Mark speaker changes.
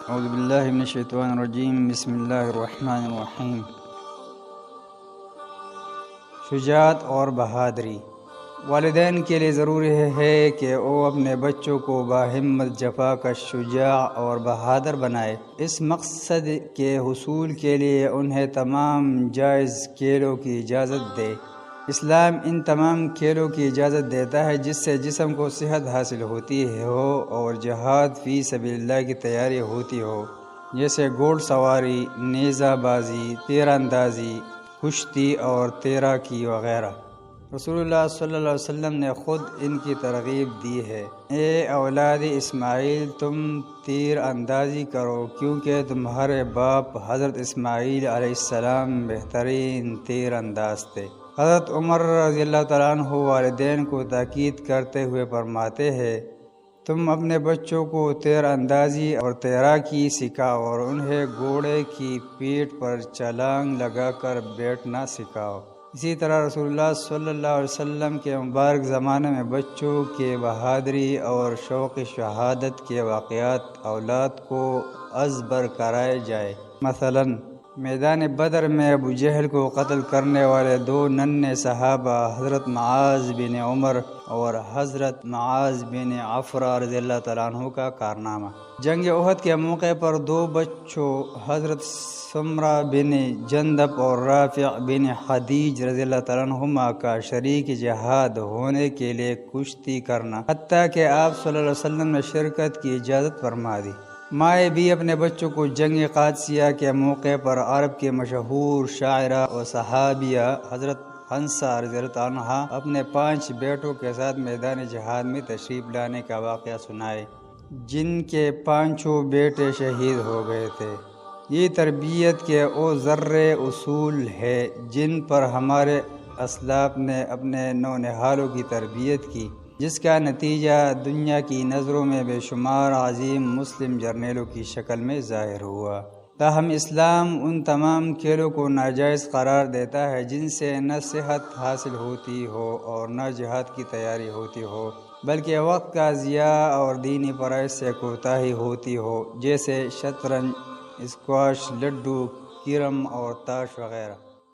Speaker 1: اعوذ باللہ من الشیطان الرجیم، بسم اللہ الرحمن الرحیم۔ شجاعت اور بہادری والدین کے لیے ضروری ہے کہ وہ اپنے بچوں کو باہمت، جفا کش، شجاع اور بہادر بنائے۔ اس مقصد کے حصول کے لیے انہیں تمام جائز کھیلوں کی اجازت دے۔ اسلام ان تمام کھیلوں کی اجازت دیتا ہے جس سے جسم کو صحت حاصل ہوتی ہو اور جہاد فی سبیل اللہ کی تیاری ہوتی ہو، جیسے گھوڑ سواری، نیزہ بازی، تیر اندازی، کشتی اور تیراکی وغیرہ۔ رسول اللہ صلی اللہ علیہ وسلم نے خود ان کی ترغیب دی ہے۔ اے اولاد اسماعیل، تم تیر اندازی کرو کیونکہ تمہارے باپ حضرت اسماعیل علیہ السلام بہترین تیر انداز تھے۔ حضرت عمر رضی اللہ تعالیٰ عنہ والدین کو تاکید کرتے ہوئے فرماتے ہیں، تم اپنے بچوں کو تیر اندازی اور تیراکی سکھاؤ اور انہیں گھوڑے کی پیٹھ پر چھلانگ لگا کر بیٹھنا سکھاؤ۔ اسی طرح رسول اللہ صلی اللہ علیہ وسلم کے مبارک زمانے میں بچوں کے بہادری اور شوق شہادت کے واقعات اولاد کو ازبر کرائے جائے۔ مثلا میدان بدر میں ابو جہل کو قتل کرنے والے دو ننھے صحابہ حضرت معاذ بن عمر اور حضرت معاذ بن عفرہ رضی اللہ تعالیٰ عنہ کا کارنامہ۔ جنگ احد کے موقع پر دو بچوں حضرت سمرہ بن جندب اور رافع بن خدیج رضی اللہ تعالیٰ عنہما کا شریک جہاد ہونے کے لیے کشتی کرنا، حتیٰ کہ آپ صلی اللہ علیہ وسلم نے شرکت کی اجازت فرما دی۔ مائیں بھی اپنے بچوں کو جنگ قادسیہ کے موقع پر عرب کے مشہور شاعرہ و صحابیہ حضرت حنسہ رضی اللہ عنہا اپنے 5 بیٹوں کے ساتھ میدان جہاد میں تشریف لانے کا واقعہ سنائے، جن کے 5 بیٹے شہید ہو گئے تھے۔ یہ تربیت کے او ذرے اصول ہے جن پر ہمارے اسلاف نے اپنے نونہالوں کی تربیت کی، جس کا نتیجہ دنیا کی نظروں میں بے شمار عظیم مسلم جرنیلوں کی شکل میں ظاہر ہوا۔ تاہم اسلام ان تمام کھیلوں کو ناجائز قرار دیتا ہے جن سے نہ صحت حاصل ہوتی ہو اور نہ جہاد کی تیاری ہوتی ہو، بلکہ وقت کا ضیاع اور دینی فرائض سے کوتاہی ہوتی ہو، جیسے شطرنج، اسکواش، لڈو، کیرم اور تاش وغیرہ۔